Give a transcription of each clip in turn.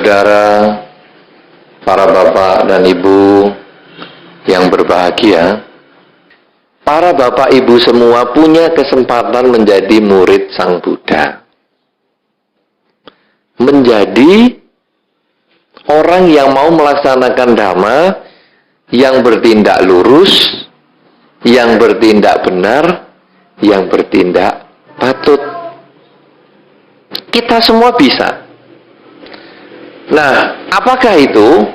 saudara, para bapak dan ibu yang berbahagia, para bapak ibu semua punya kesempatan menjadi murid Sang Buddha. Menjadi orang yang mau melaksanakan dhamma, yang bertindak lurus, yang bertindak benar, yang bertindak patut. Kita semua bisa. Nah, apakah itu?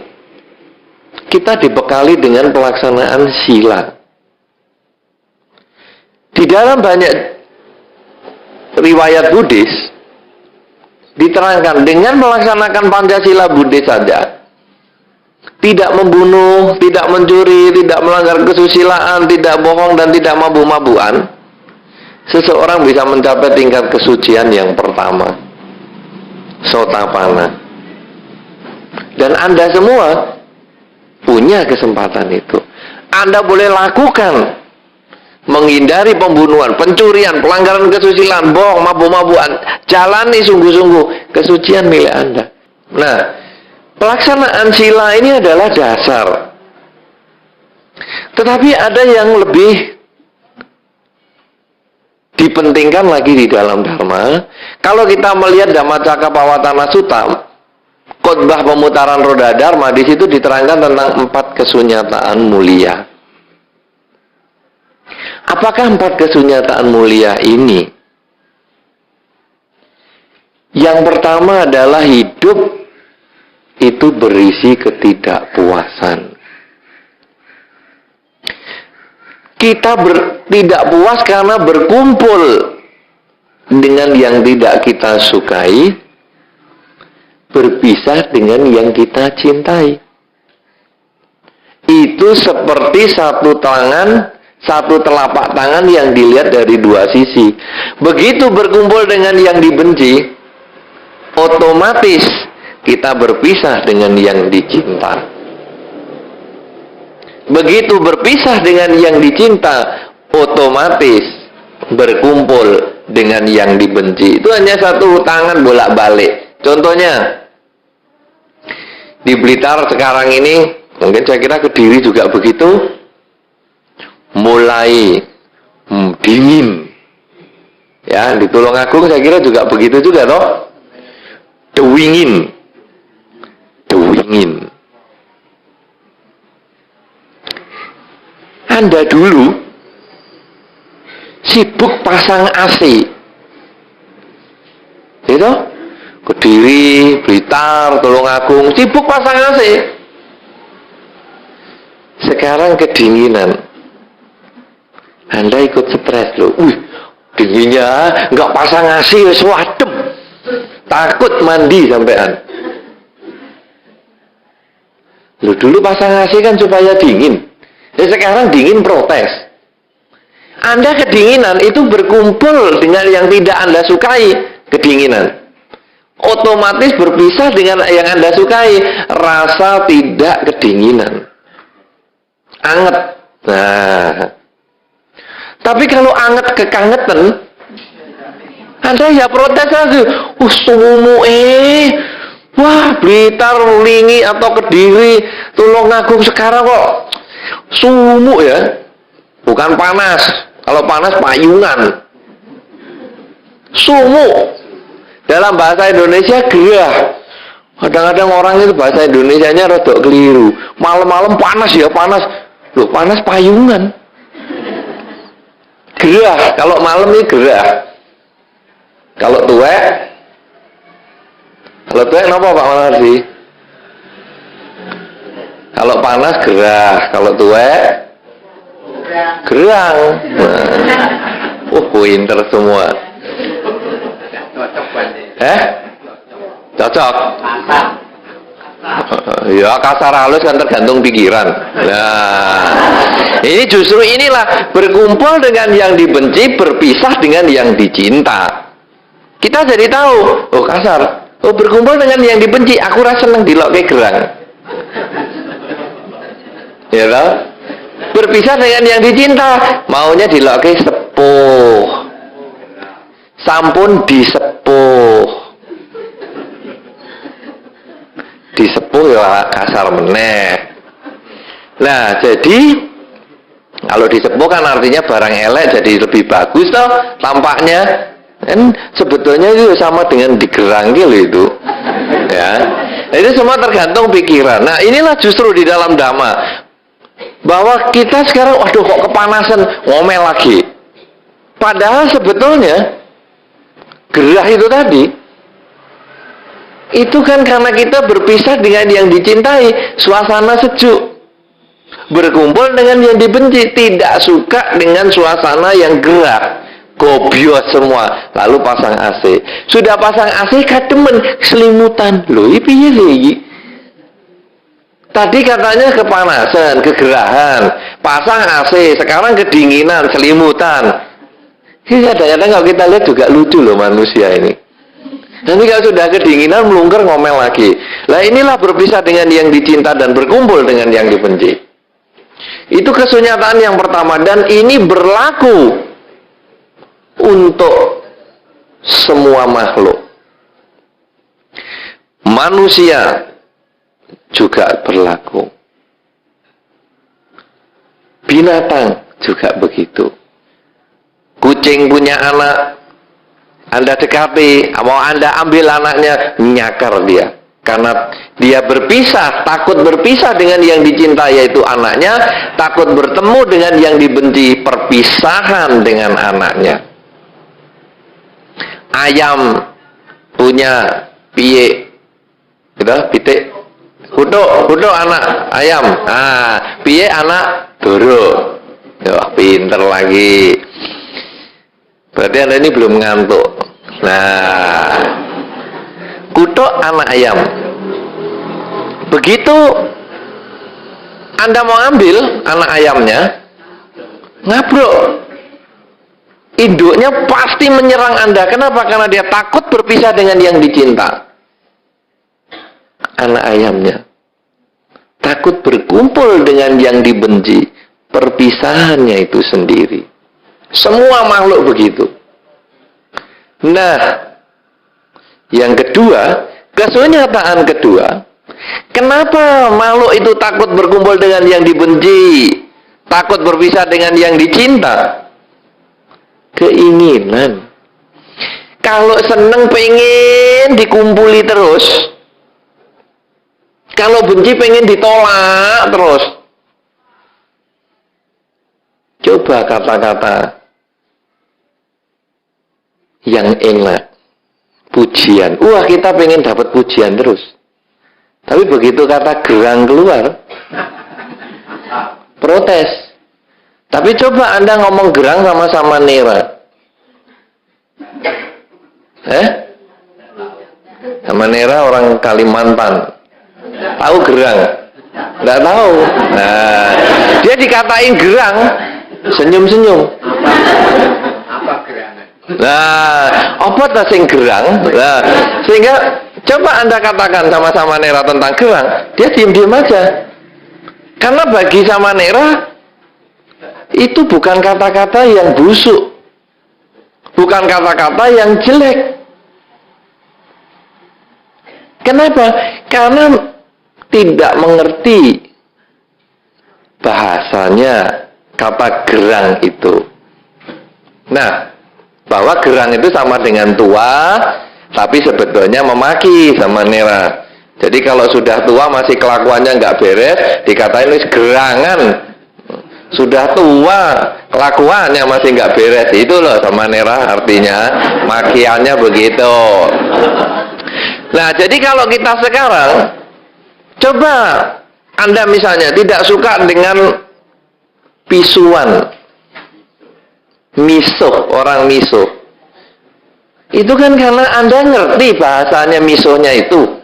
Kita dibekali dengan pelaksanaan sila. Di dalam banyak riwayat Buddhis diterangkan dengan melaksanakan Pancasila Buddhis saja, tidak membunuh, tidak mencuri, tidak melanggar kesusilaan, tidak bohong dan tidak mabuk-mabukan, seseorang bisa mencapai tingkat kesucian yang pertama, Sotapanna. Dan Anda semua punya kesempatan itu. Anda boleh lakukan, menghindari pembunuhan, pencurian, pelanggaran kesusilaan, bohong, mabuk-mabukan. Jalani sungguh-sungguh kesucian milik Anda. Nah, pelaksanaan sila ini adalah dasar. Tetapi ada yang lebih dipentingkan lagi di dalam Dharma. Kalau kita melihat Dhammacakkappavattana Sutta, khotbah pemutaran roda Dharma, di situ diterangkan tentang 4 kesunyataan mulia. Apakah 4 kesunyataan mulia ini? Yang pertama adalah hidup itu berisi ketidakpuasan. Kita tidak puas karena berkumpul dengan yang tidak kita sukai, berpisah dengan yang kita cintai. Itu seperti satu telapak tangan yang dilihat dari 2 sisi. Begitu berkumpul dengan yang dibenci, otomatis kita berpisah dengan yang dicinta. Begitu berpisah dengan yang dicinta, otomatis berkumpul dengan yang dibenci. Itu hanya satu tangan bolak-balik. Contohnya, di Blitar sekarang ini, mungkin saya kira Kediri juga begitu, mulai dingin. Ya, di Tulungagung saya kira juga begitu juga toh. Dewingin. Anda dulu sibuk pasang AC. Gitu? Kediri, Blitar, Tulungagung sibuk pasang AC. Sekarang kedinginan. Anda ikut stres loh. Dinginnya nggak pasang AC, swadem. Takut mandi sampean. Loh, dulu pasang AC kan supaya dingin. Sekarang dingin protes. Anda kedinginan itu berkumpul dengan yang tidak Anda sukai, kedinginan. Otomatis berpisah dengan yang Anda sukai, rasa tidak kedinginan. Anget. Nah, tapi kalau anget kekangetan, Anda ya protes aja. Sumu wah, Blitar, Lingi atau Kediri, Tulungagung sekarang kok sumu ya. Bukan panas. Kalau panas payungan. Sumu. Dalam bahasa Indonesia gerah. Kadang-kadang orang itu bahasa Indonesianya rada keliru. Malam-malam panas ya, panas. Loh, panas payungan. Gerah. Kalau malam ini gerah. Kalau tuwek kenapa Pak Manardi? Kalau panas gerah, kalau tuwek gerang. Nah. Pinter semua. Cocok. Ya, kasar halus kan tergantung pikiran. Nah, ini justru inilah berkumpul dengan yang dibenci, berpisah dengan yang dicinta. Kita jadi tahu, kasar. Berkumpul dengan yang dibenci, aku rasa seneng dilokke gerang. Ya kan? Berpisah dengan yang dicinta, maunya dilokke sepuh. Sampun disepuh. disepuh ya kasar meneh. Nah, jadi kalau disepuh kan artinya barang elek jadi lebih bagus toh tampaknya. Kan sebetulnya itu sama dengan digerang gitu itu. Ya. Itu semua tergantung pikiran. Nah, inilah justru di dalam Dhamma bahwa kita sekarang waduh kok kepanasan, ngomel lagi. Padahal sebetulnya gerah itu tadi itu kan karena kita berpisah dengan yang dicintai, suasana sejuk. Berkumpul dengan yang dibenci, tidak suka dengan suasana yang gerah, gobios semua. Lalu pasang AC. Sudah pasang AC kademen selimutan. Loh, ini piye lagi? Tadi katanya kepanasan, kegerahan, pasang AC, sekarang kedinginan, selimutan. Ini kadang-kadang kalau kita lihat juga lucu loh manusia ini. Nanti kalau sudah kedinginan melungker ngomel lagi. Lah inilah berpisah dengan yang dicinta dan berkumpul dengan yang dibenci. Itu kesunyataan yang pertama dan ini berlaku untuk semua makhluk. Manusia juga berlaku. Binatang juga begitu. Kucing punya anak, Anda dekati, mau Anda ambil anaknya, nyakar dia. Karena dia berpisah, takut berpisah dengan yang dicinta yaitu anaknya, takut bertemu dengan yang dibenci, perpisahan dengan anaknya. Ayam punya piye, gitu, pitik, kutuk anak ayam, piye anak doro, pinter lagi. Berarti Anda ini belum ngantuk. Nah, kutuk anak ayam. Begitu Anda mau ambil anak ayamnya, ngabruk. Induknya pasti menyerang Anda. Kenapa? Karena dia takut berpisah dengan yang dicinta. Anak ayamnya takut berkumpul dengan yang dibenci. Perpisahannya itu sendiri. Semua makhluk begitu. Nah, yang kedua, kesunyataan kedua, kenapa makhluk itu takut berkumpul dengan yang dibenci, takut berpisah dengan yang dicinta? Keinginan. Kalau seneng pengen dikumpuli terus, kalau benci pengen ditolak terus. Coba kata-kata yang enak, pujian. Wah, kita pengen dapat pujian terus. Tapi begitu kata gerang keluar, protes. Tapi coba Anda ngomong gerang sama Nera. Sama Nera orang Kalimantan. Tahu gerang? Nggak tahu. Nah, dia dikatain gerang, senyum-senyum. Nah, apa tak sing gerang? Nah, sehingga coba Anda katakan sama Nera tentang gerang, dia diam-diam aja. Karena bagi sama Nera itu bukan kata-kata yang busuk, bukan kata-kata yang jelek. Kenapa? Karena tidak mengerti bahasanya kata gerang itu. Nah, bahwa gerang itu sama dengan tua, tapi sebetulnya memaki sama Nera. Jadi kalau sudah tua masih kelakuannya nggak beres, dikatain gerangan. Sudah tua, kelakuannya masih nggak beres. Itu loh sama Nera artinya, makiannya begitu. Nah, jadi kalau kita sekarang, coba Anda misalnya tidak suka dengan pisuan. Misuh, orang misuh. Itu kan karena Anda ngerti bahasanya misuhnya itu.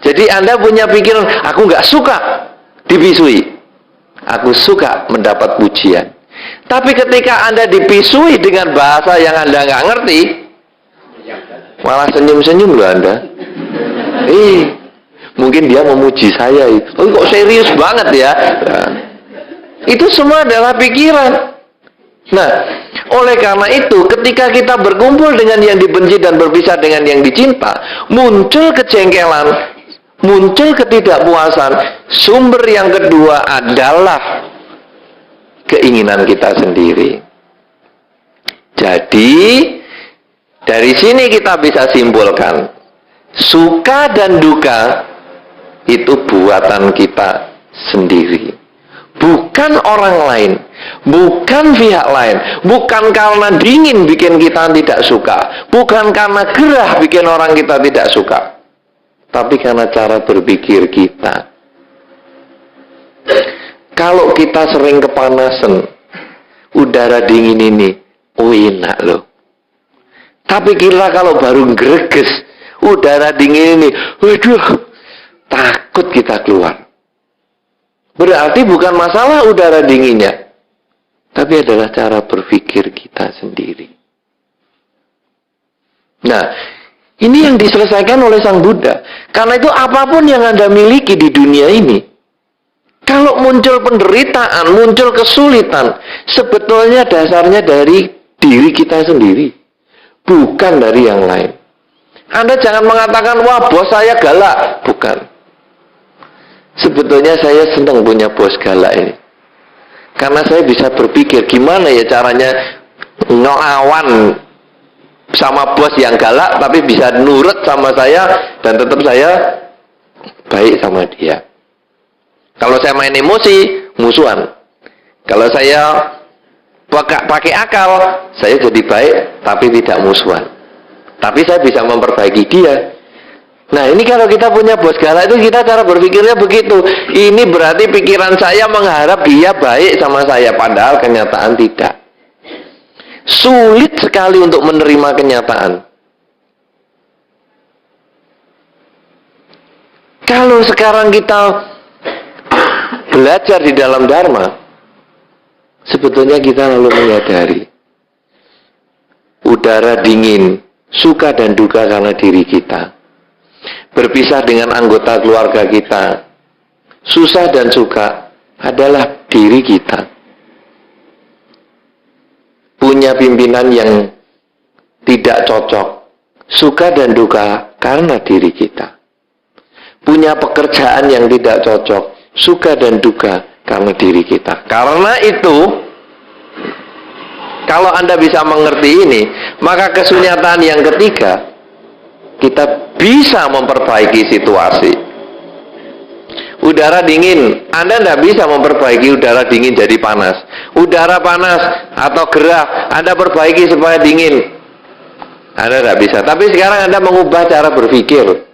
Jadi Anda punya pikiran, aku nggak suka dipisui. Aku suka mendapat pujian. Tapi ketika Anda dipisui dengan bahasa yang Anda nggak ngerti, malah senyum-senyum loh Anda. Mungkin dia memuji saya. Oh, kok serius banget ya? Nah, itu semua adalah pikiran. Nah, oleh karena itu, ketika kita berkumpul dengan yang dibenci dan berpisah dengan yang dicinta, muncul kejengkelan. muncul ketidakpuasan, sumber yang kedua adalah keinginan kita sendiri. Jadi dari sini kita bisa simpulkan, suka dan duka itu buatan kita sendiri, bukan orang lain, bukan pihak lain, bukan karena dingin bikin kita tidak suka, bukan karena gerah bikin orang kita tidak suka, tapi karena cara berpikir kita. Kalau kita sering kepanasan, udara dingin ini, oh enak loh. Tapi kira kalau baru greges, udara dingin ini, waduh, takut kita keluar. Berarti bukan masalah udara dinginnya, tapi adalah cara berpikir kita sendiri. Nah, ini yang diselesaikan oleh Sang Buddha. Karena itu apapun yang Anda miliki di dunia ini, kalau muncul penderitaan, muncul kesulitan, sebetulnya dasarnya dari diri kita sendiri, bukan dari yang lain. Anda jangan mengatakan, wah bos saya galak. Bukan. Sebetulnya saya senang punya bos galak ini. Karena saya bisa berpikir, gimana ya caranya ngelawan sama bos yang galak, tapi bisa nurut sama saya, dan tetap saya baik sama dia. Kalau saya main emosi, musuhan. Kalau saya pakai akal, saya jadi baik, tapi tidak musuhan. Tapi saya bisa memperbaiki dia. Nah, ini kalau kita punya bos galak itu, kita cara berpikirnya begitu. Ini berarti pikiran saya mengharap dia baik sama saya, padahal kenyataan tidak. Sulit sekali untuk menerima kenyataan. Kalau sekarang kita belajar di dalam Dharma, sebetulnya kita lalu menyadari udara dingin, suka dan duka karena diri kita. Berpisah dengan anggota keluarga kita, susah dan suka adalah diri kita. Punya pimpinan yang tidak cocok, suka dan duka karena diri kita. Punya pekerjaan yang tidak cocok, suka dan duka karena diri kita. Karena itu, kalau Anda bisa mengerti ini, maka kesunyatan yang ketiga, kita bisa memperbaiki situasi. Udara dingin, Anda tidak bisa memperbaiki udara dingin jadi panas. Udara panas atau gerah, Anda perbaiki supaya dingin, Anda tidak bisa. Tapi sekarang Anda mengubah cara berpikir.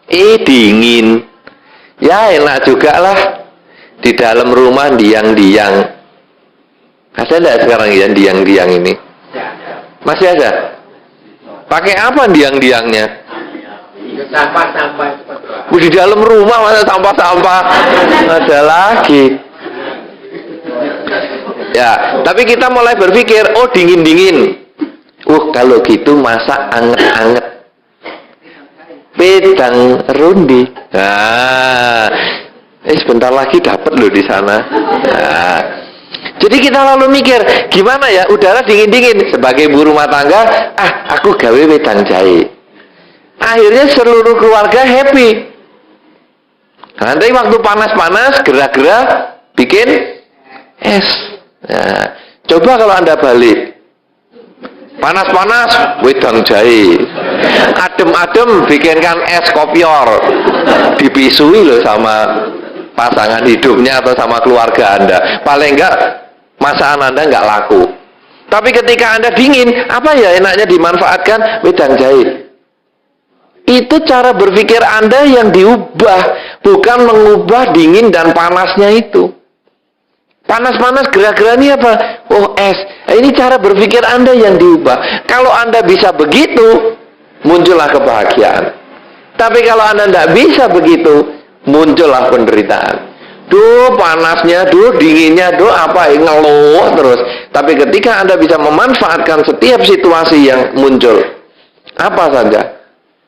Dingin, ya enak juga lah. Di dalam rumah diang-diang. Ada tidak sekarang ya diang-diang ini? Masih ada? Pakai apa diang-diangnya? Sampah-sampah. Di dalam rumah masa sampah-sampah? Ada lagi. Ya, tapi kita mulai berpikir, oh dingin-dingin. Kalau gitu masak anget-anget. Pedang rundi. Nah, sebentar lagi dapat loh di sana. Nah, jadi kita lalu mikir, gimana ya udara dingin-dingin. Sebagai ibu rumah tangga, aku gawe wedang jahe. Akhirnya seluruh keluarga happy. Nanti waktu panas-panas, gerah-gerah, bikin es. Nah, coba kalau Anda balik. Panas-panas, wedang jahe. Adem-adem, bikinkan es kopior. Dipisui loh sama pasangan hidupnya atau sama keluarga Anda. Paling enggak masakan Anda enggak laku. Tapi ketika Anda dingin, apa ya enaknya dimanfaatkan? Wedang jahe. Itu cara berpikir Anda yang diubah, bukan mengubah dingin dan panasnya itu. Panas-panas gerah-gerah ini apa? Oh es. Ini cara berpikir Anda yang diubah. Kalau Anda bisa begitu, muncullah kebahagiaan. Tapi kalau Anda tidak bisa begitu, muncullah penderitaan. Duh panasnya, duh dinginnya, duh apa ngeluh terus. Tapi ketika Anda bisa memanfaatkan setiap situasi yang muncul, apa saja,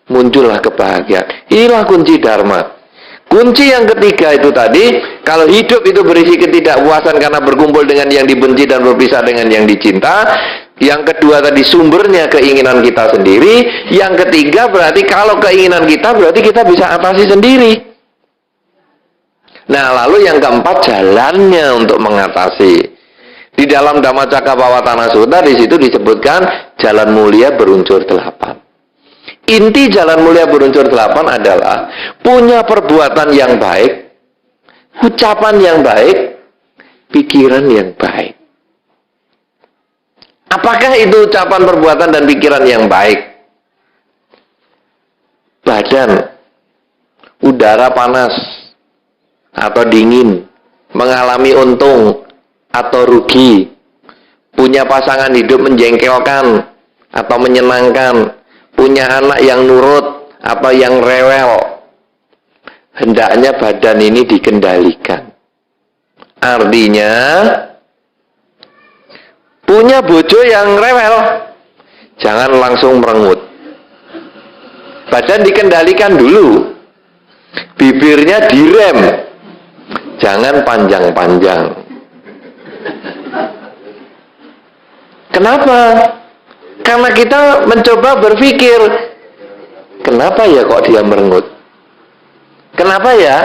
muncullah kebahagiaan. Inilah kunci Dharma. Kunci yang ketiga itu tadi, kalau hidup itu berisi ketidakpuasan karena berkumpul dengan yang dibenci dan berpisah dengan yang dicinta, Yang kedua tadi sumbernya keinginan kita sendiri. Yang ketiga berarti kalau keinginan kita berarti kita bisa atasi sendiri. Nah, lalu yang keempat jalannya untuk mengatasi. Di dalam Dhammacakkappavattana Sutta di situ disebutkan jalan mulia berunsur 8. Inti jalan mulia berunsur 8 adalah punya perbuatan yang baik, ucapan yang baik, pikiran yang baik. Apakah itu ucapan, perbuatan, dan pikiran yang baik? Badan, udara panas atau dingin, mengalami untung atau rugi, punya pasangan hidup menjengkelkan atau menyenangkan, punya anak yang nurut atau yang rewel. Hendaknya badan ini dikendalikan. Artinya, punya bojo yang rewel, jangan langsung merengut. Badan dikendalikan dulu. Bibirnya direm, jangan panjang-panjang. Kenapa? Karena kita mencoba berpikir, kenapa ya kok dia merengut? Kenapa ya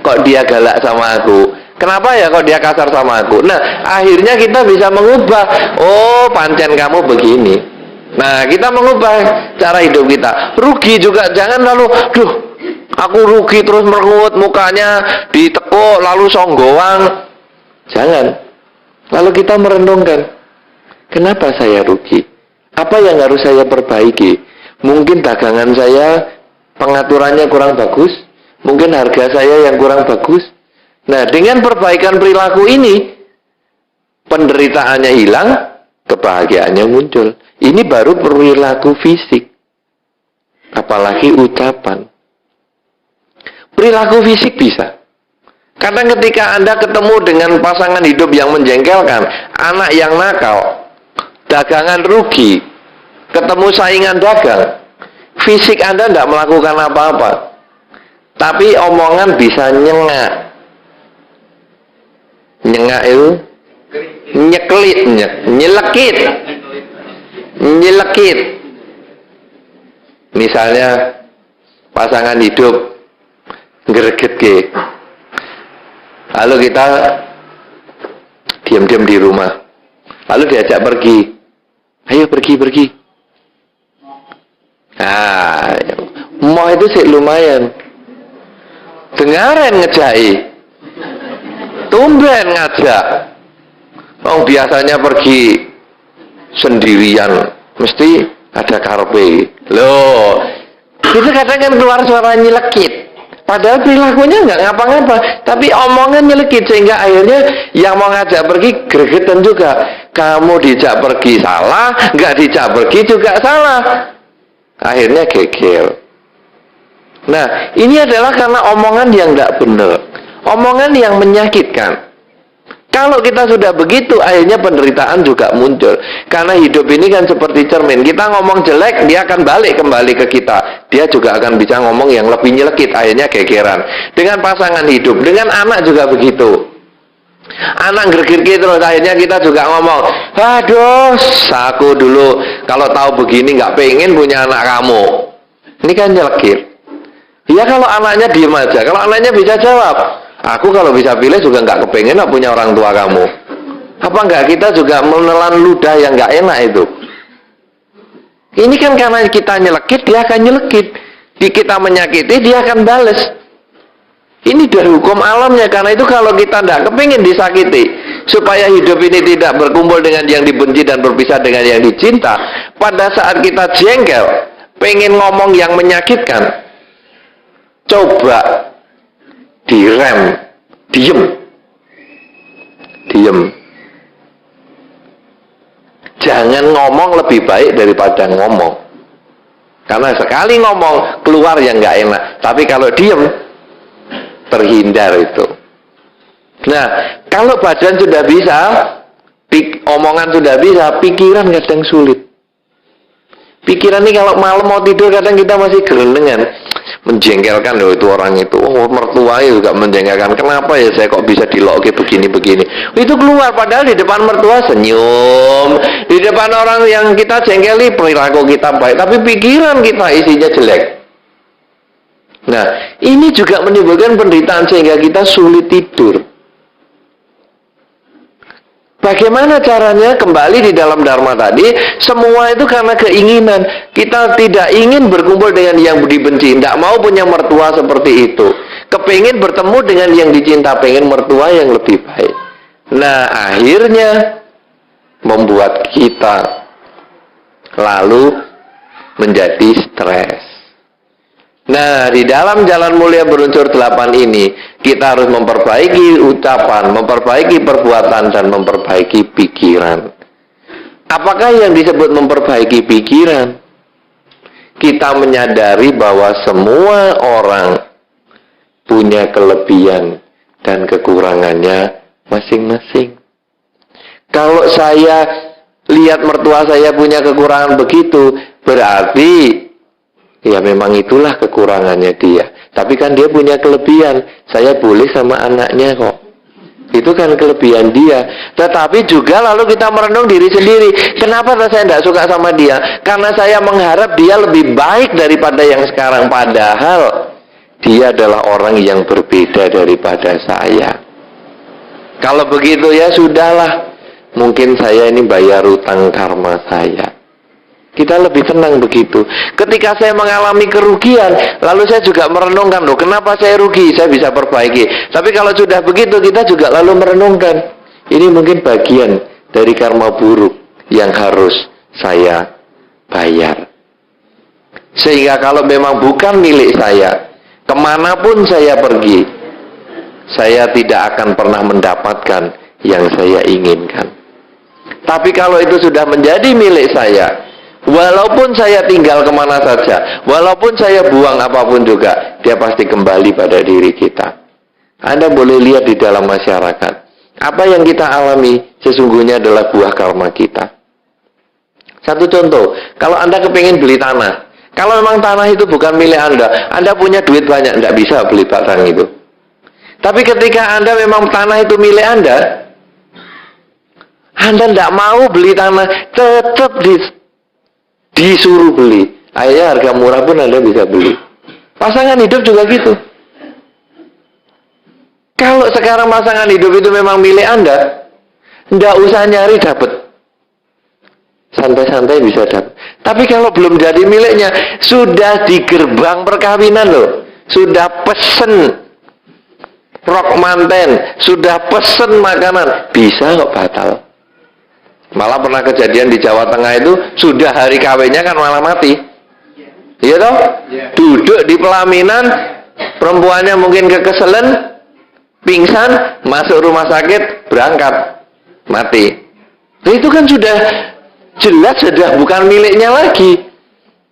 kok dia galak sama aku? Kenapa ya kok dia kasar sama aku? Nah, akhirnya kita bisa mengubah. Oh, pancen kamu begini. Nah, kita mengubah cara hidup kita. Rugi juga, jangan lalu, duh, aku rugi terus merengut, mukanya ditekuk, lalu songgoang. Jangan. Lalu kita merenungkan, kenapa saya rugi? Apa yang harus saya perbaiki? Mungkin dagangan saya pengaturannya kurang bagus. Mungkin harga saya yang kurang bagus. Nah, dengan perbaikan perilaku ini, penderitaannya hilang, kebahagiaannya muncul. Ini baru perilaku fisik. Apalagi ucapan. Perilaku fisik bisa. Karena ketika Anda ketemu dengan pasangan hidup yang menjengkelkan, anak yang nakal, dagangan rugi, ketemu saingan dagang, fisik Anda tidak melakukan apa-apa. Tapi omongan bisa nyengak. Nyengak itu nyeklit, nyelekit. Misalnya pasangan hidup greget ke, lalu kita diam-diam di rumah, lalu diajak pergi, ayo pergi. Nah, mau itu sih lumayan, dengaran ngejai. Tumben ngajak. Oh, biasanya pergi sendirian, mesti ada karpe. Loh, itu kadang kan keluar suara nyelekit. Padahal perilakunya nggak ngapa-ngapa, tapi omongan nyelekit sehingga akhirnya yang mau ngajak pergi gregetan juga. Kamu dijak pergi salah, nggak dijak pergi juga salah. Akhirnya geger. Nah, ini adalah karena omongan yang nggak benar. Omongan yang menyakitkan. Kalau kita sudah begitu, akhirnya penderitaan juga muncul. Karena hidup ini kan seperti cermin. Kita ngomong jelek, dia akan balik kembali ke kita. Dia juga akan bisa ngomong yang lebih nyelekit, akhirnya gegeran. Dengan pasangan hidup, dengan anak juga begitu. Anak gergir terus, akhirnya kita juga ngomong, aduh, aku dulu kalau tahu begini nggak pengen punya anak kamu. Ini kan nyelekit. Ya kalau anaknya diem aja, kalau anaknya bisa jawab, aku kalau bisa pilih juga nggak kepengen punya orang tua kamu. Apa nggak kita juga menelan ludah yang nggak enak itu? Ini kan karena kita nyelekit, dia akan nyelekit. Di kita menyakiti, dia akan bales. Ini dari hukum alamnya. Karena itu kalau kita nggak kepengen disakiti, supaya hidup ini tidak berkumpul dengan yang dibenci dan berpisah dengan yang dicinta, pada saat kita jengkel, pengen ngomong yang menyakitkan, coba direm, diem. Jangan ngomong lebih baik daripada ngomong. Karena sekali ngomong keluar yang nggak enak. Tapi kalau diem, terhindar itu. Nah, kalau badan sudah bisa, omongan sudah bisa, pikiran kadang sulit. Pikiran ini kalau malam mau tidur kadang kita masih gerendengan. menjengkelkan loh itu orang itu. Oh, mertuanya juga menjengkelkan. Kenapa ya saya kok bisa diloki begini-begini? Itu keluar padahal di depan mertua senyum, di depan orang yang kita jengkeli perilaku kita baik, tapi pikiran kita isinya jelek. Nah, ini juga menimbulkan penderitaan sehingga kita sulit tidur. Bagaimana caranya kembali di dalam Dharma tadi? Semua itu karena keinginan. Kita tidak ingin berkumpul dengan yang dibenci, tidak mau punya mertua seperti itu. Kepingin bertemu dengan yang dicinta, pengen mertua yang lebih baik. Nah, akhirnya membuat kita lalu menjadi stres. Nah, di dalam jalan mulia berunsur 8 ini, kita harus memperbaiki ucapan, memperbaiki perbuatan, dan memperbaiki pikiran. Apakah yang disebut memperbaiki pikiran? Kita menyadari bahwa semua orang punya kelebihan dan kekurangannya masing-masing. Kalau saya lihat mertua saya punya kekurangan begitu, berarti ya memang itulah kekurangannya dia. Tapi kan dia punya kelebihan. Saya boleh sama anaknya kok. Itu kan kelebihan dia. Tetapi juga lalu kita merenung diri sendiri. Kenapa saya tidak suka sama dia? Karena saya mengharap dia lebih baik daripada yang sekarang. Padahal dia adalah orang yang berbeda daripada saya. Kalau begitu ya sudahlah. Mungkin saya ini bayar utang karma saya. Kita lebih tenang begitu. Ketika saya mengalami kerugian, lalu saya juga merenungkan, loh, kenapa saya rugi? Saya bisa perbaiki. Tapi kalau sudah begitu, kita juga lalu merenungkan, ini mungkin bagian dari karma buruk yang harus saya bayar. Sehingga kalau memang bukan milik saya, kemanapun saya pergi, saya tidak akan pernah mendapatkan yang saya inginkan. Tapi kalau itu sudah menjadi milik saya, walaupun saya tinggal kemana saja, walaupun saya buang apapun juga, dia pasti kembali pada diri kita. Anda boleh lihat di dalam masyarakat, apa yang kita alami sesungguhnya adalah buah karma kita. Satu contoh, kalau Anda kepingin beli tanah, kalau memang tanah itu bukan milik Anda punya duit banyak, tidak bisa beli barang itu. Tapi ketika Anda memang tanah itu milik Anda tidak mau beli tanah, tetap disuruh beli. Akhirnya harga murah pun Anda bisa beli. Pasangan hidup juga gitu. Kalau sekarang pasangan hidup itu memang milik Anda, tidak usah nyari dapat. Santai-santai bisa dapat. Tapi kalau belum jadi miliknya, sudah di gerbang perkawinan loh, sudah pesen rok manten, sudah pesen makanan, bisa kok batal. Malah pernah kejadian di Jawa Tengah itu, sudah hari kawinnya kan malah mati. Iya toh? Duduk di pelaminan, perempuannya mungkin kekeselen, pingsan, masuk rumah sakit, berangkat, mati. Nah, itu kan sudah jelas sudah bukan miliknya lagi.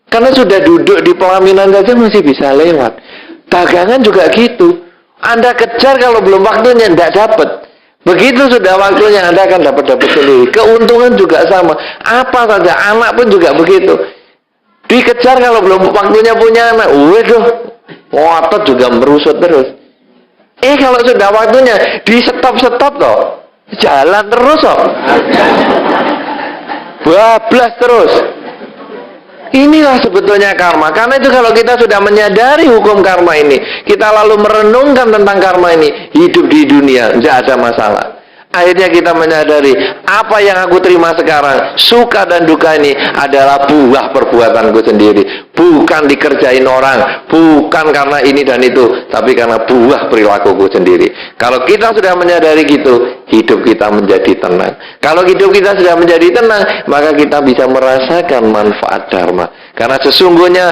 Karena sudah duduk di pelaminan saja masih bisa lewat. Dagangan juga gitu. Anda kejar kalau belum waktunya tidak dapat. Begitu sudah waktunya Anda akan dapat sendiri. Keuntungan juga sama. Apa saja, anak pun juga begitu. Dikejar kalau belum waktunya punya anak. Waduh, ngotot juga merusut terus. Kalau sudah waktunya di stop toh. Jalan terus kok. Bablas terus. Inilah sebetulnya karma. Karena itu kalau kita sudah menyadari hukum karma ini, kita lalu merenungkan tentang karma ini, hidup di dunia tidak ada masalah. Akhirnya kita menyadari apa yang aku terima sekarang, suka dan duka ini adalah buah perbuatanku sendiri. Bukan dikerjain orang, bukan karena ini dan itu, tapi karena buah perilakuku sendiri. Kalau kita sudah menyadari gitu, hidup kita menjadi tenang. Kalau hidup kita sudah menjadi tenang, maka kita bisa merasakan manfaat dharma. Karena sesungguhnya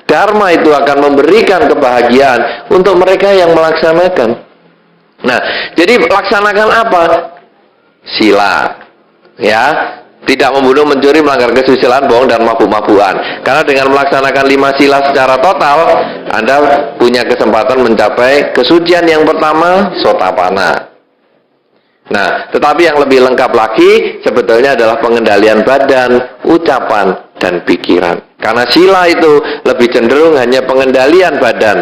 dharma itu akan memberikan kebahagiaan untuk mereka yang melaksanakan. Nah, jadi laksanakan apa? Sila, ya, tidak membunuh, mencuri, melanggar kesusilaan, bohong, dan mabuk-mabukan. Karena dengan melaksanakan 5 sila secara total, Anda punya kesempatan mencapai kesucian yang pertama, Sotapanna. Nah, tetapi yang lebih lengkap lagi sebetulnya adalah pengendalian badan, ucapan, dan pikiran. Karena sila itu lebih cenderung hanya pengendalian badan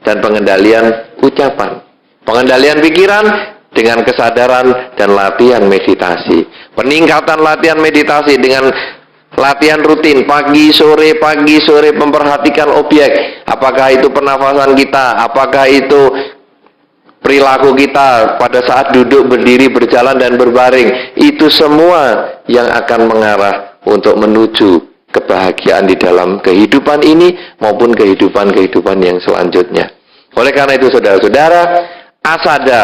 dan pengendalian ucapan. Pengendalian pikiran dengan kesadaran dan latihan meditasi. Peningkatan latihan meditasi dengan latihan rutin pagi sore memperhatikan objek. Apakah itu pernafasan kita, apakah itu perilaku kita pada saat duduk, berdiri, berjalan, dan berbaring. Itu semua yang akan mengarah untuk menuju kebahagiaan di dalam kehidupan ini maupun kehidupan-kehidupan yang selanjutnya. Oleh karena itu saudara-saudara, asada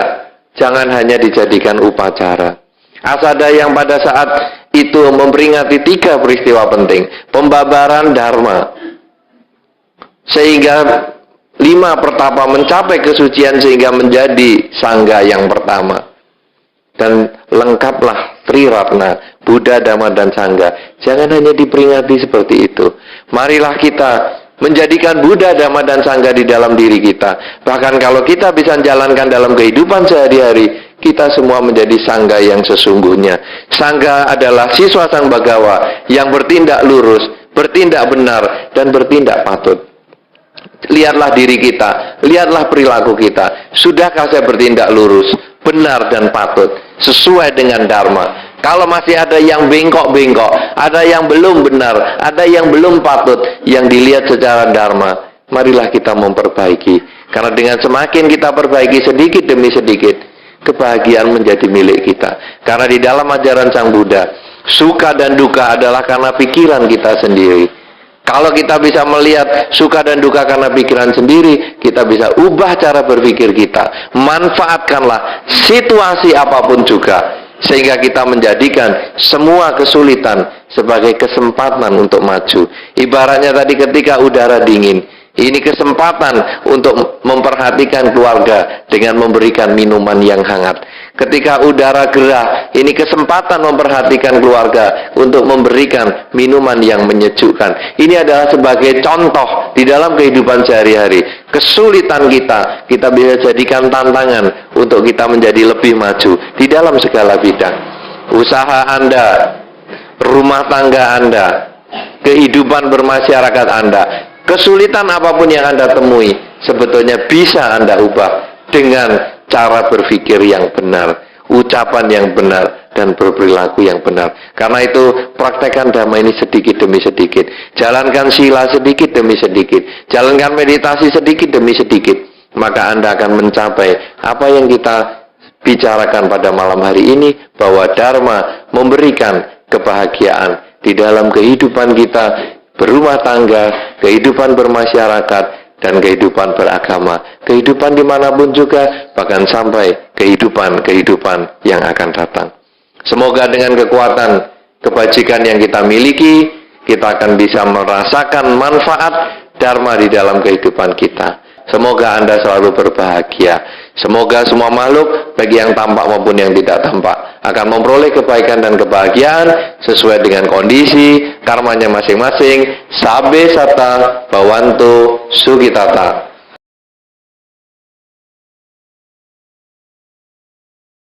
jangan hanya dijadikan upacara. Asada yang pada saat itu memperingati 3 peristiwa penting. Pembabaran Dharma, sehingga 5 pertapa mencapai kesucian sehingga menjadi sangga yang pertama. Dan lengkaplah Triratna, Buddha, Dhamma, dan Sangga. Jangan hanya diperingati seperti itu. Marilah kita menjadikan Buddha, Dhamma, dan Sangga di dalam diri kita. Bahkan kalau kita bisa jalankan dalam kehidupan sehari-hari, kita semua menjadi Sangga yang sesungguhnya. Sangga adalah siswa Sang Bhagawa yang bertindak lurus, bertindak benar, dan bertindak patut. Lihatlah diri kita, lihatlah perilaku kita. Sudahkah saya bertindak lurus, benar, dan patut, sesuai dengan Dharma? Kalau masih ada yang bengkok-bengkok, ada yang belum benar, ada yang belum patut, yang dilihat secara Dharma, marilah kita memperbaiki. Karena dengan semakin kita perbaiki sedikit demi sedikit, kebahagiaan menjadi milik kita. Karena di dalam ajaran Sang Buddha, suka dan duka adalah karena pikiran kita sendiri. Kalau kita bisa melihat suka dan duka karena pikiran sendiri, kita bisa ubah cara berpikir kita. Manfaatkanlah situasi apapun juga, sehingga kita menjadikan semua kesulitan sebagai kesempatan untuk maju. Ibaratnya tadi ketika udara dingin, ini kesempatan untuk memperhatikan keluarga dengan memberikan minuman yang hangat. Ketika udara gerah, ini kesempatan memperhatikan keluarga untuk memberikan minuman yang menyejukkan. Ini adalah sebagai contoh di dalam kehidupan sehari-hari. Kesulitan kita bisa jadikan tantangan untuk kita menjadi lebih maju di dalam segala bidang. Usaha Anda, rumah tangga Anda, kehidupan bermasyarakat Anda, kesulitan apapun yang Anda temui, sebetulnya bisa Anda ubah dengan cara berpikir yang benar, ucapan yang benar, dan berperilaku yang benar. Karena itu, praktekkan Dhamma ini sedikit demi sedikit. Jalankan sila sedikit demi sedikit. Jalankan meditasi sedikit demi sedikit. Maka Anda akan mencapai apa yang kita bicarakan pada malam hari ini, bahwa Dharma memberikan kebahagiaan di dalam kehidupan kita, berumah tangga, kehidupan bermasyarakat, dan kehidupan beragama, kehidupan dimanapun juga, bahkan sampai kehidupan yang akan datang. Semoga dengan kekuatan kebajikan yang kita miliki, kita akan bisa merasakan manfaat Dharma di dalam kehidupan kita. Semoga Anda selalu berbahagia. Semoga semua makhluk, baik yang tampak maupun yang tidak tampak, akan memperoleh kebaikan dan kebahagiaan sesuai dengan kondisi karmanya masing-masing. Sabbe sata bhavantu sukhitata.